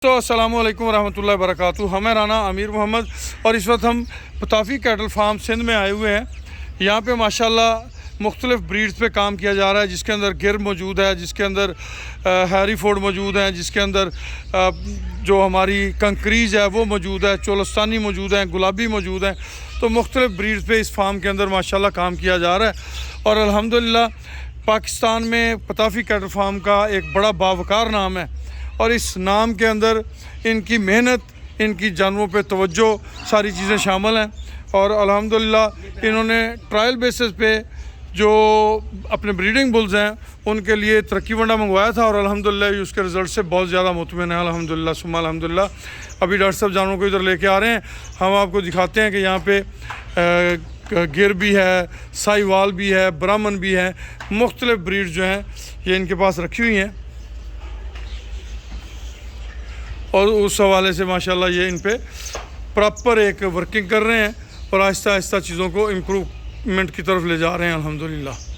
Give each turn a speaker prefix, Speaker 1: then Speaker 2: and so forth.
Speaker 1: तो अस्सलाम वालेकुम रहमतुल्लाहि व बरकातुहू। हमें राना अमीर मोहम्मद और इस वक्त हम पताफ़ी कैटल फार्म सिंध में आए हुए हैं। यहाँ पे माशाल्लाह मुख्तलिफ़ ब्रीड्स पे काम किया जा रहा है, जिसके अंदर गिर मौजूद है, जिसके अंदर हैरीफोर्ड मौजूद हैं, जिसके अंदर जो हमारी कंक्रीज़ है वो मौजूद है, चोलस्तानी मौजूद हैं, गुलाबी मौजूद हैं। तो मुख्तलिफ़ ब्रीड्स पे इस फार्म के अंदर माशाल्लाह काम किया जा रहा है और अल्हम्दुलिल्लाह पाकिस्तान में पताफ़ी कैटल फार्म का एक बड़ा बावकार नाम है और इस नाम के अंदर इनकी मेहनत, इनकी जानवरों पे तवज्जो, सारी चीज़ें शामिल हैं। और अल्हम्दुलिल्लाह इन्होंने ट्रायल बेसिस पे जो अपने ब्रीडिंग बुल्स हैं उनके लिए तरक्की वंडा मंगवाया था और अल्हम्दुलिल्लाह उसके रिज़ल्ट से बहुत ज़्यादा मुतमिन है। अल्हम्दुलिल्लाह सुम्मा अल्हम्दुलिल्लाह। अभी डॉक्टर साहब जानवरों को इधर लेके आ रहे हैं, हम आपको दिखाते हैं कि यहाँ पे गिर भी है, साहिवाल भी है, ब्राह्मण भी है, मुख्तलिफ़ ब्रीड्स जो हैं ये इनके पास रखी हुई हैं और उस हवाले से माशाल्लाह ये इन पे प्रॉपर एक वर्किंग कर रहे हैं और आहिस्ता आहिस्ता चीज़ों को इम्प्रूवमेंट की तरफ ले जा रहे हैं अल्हम्दुलिल्लाह।